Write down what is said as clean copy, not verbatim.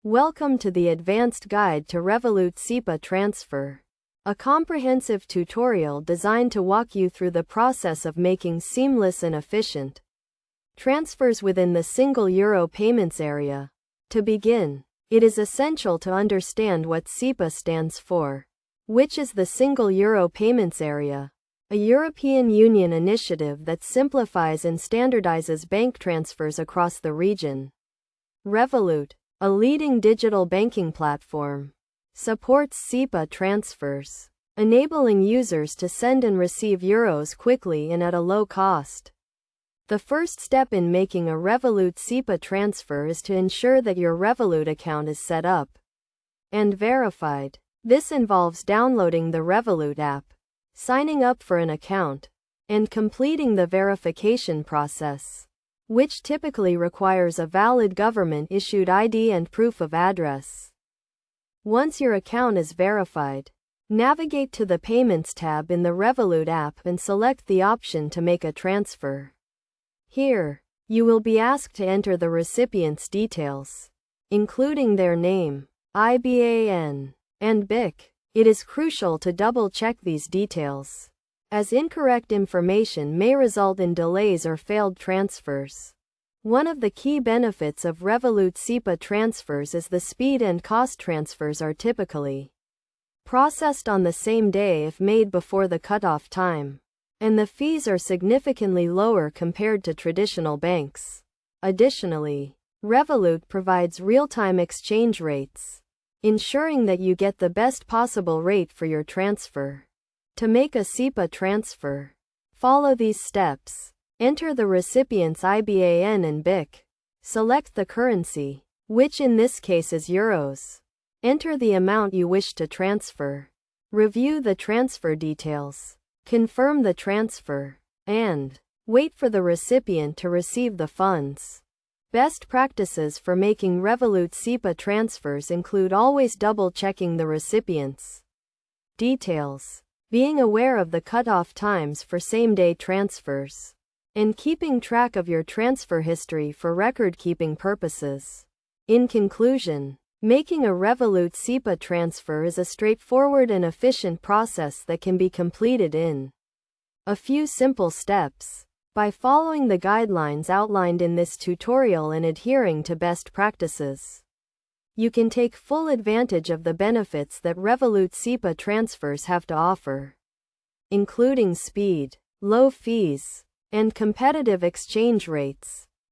Welcome to the Advanced Guide to Revolut SEPA Transfer, a comprehensive tutorial designed to walk you through the process of making seamless and efficient transfers within the single euro payments area. To begin, it is essential to understand what SEPA stands for, which is the Single Euro Payments Area, a European Union initiative that simplifies and standardizes bank transfers across the region. Revolut, a leading digital banking platform, supports SEPA transfers, enabling users to send and receive euros quickly and at a low cost. The first step in making a Revolut SEPA transfer is to ensure that your Revolut account is set up and verified. This involves downloading the Revolut app, signing up for an account, and completing the verification process, which typically requires a valid government-issued ID and proof of address. Once your account is verified, navigate to the Payments tab in the Revolut app and select the option to make a transfer. Here, you will be asked to enter the recipient's details, including their name, IBAN, and BIC. It is crucial to double-check these details, as incorrect information may result in delays or failed transfers. One of the key benefits of Revolut SEPA transfers is the speed and cost. Transfers are typically processed on the same day if made before the cutoff time, and the fees are significantly lower compared to traditional banks. Additionally, Revolut provides real-time exchange rates, ensuring that you get the best possible rate for your transfer. To make a SEPA transfer, follow these steps. Enter the recipient's IBAN and BIC. Select the currency, which in this case is euros. Enter the amount you wish to transfer. Review the transfer details. Confirm the transfer, and wait for the recipient to receive the funds. Best practices for making Revolut SEPA transfers include always double-checking the recipient's details, being aware of the cutoff times for same-day transfers, and keeping track of your transfer history for record-keeping purposes. In conclusion, making a Revolut SEPA transfer is a straightforward and efficient process that can be completed in a few simple steps. By following the guidelines outlined in this tutorial and adhering to best practices, you can take full advantage of the benefits that Revolut SEPA transfers have to offer, including speed, low fees, and competitive exchange rates.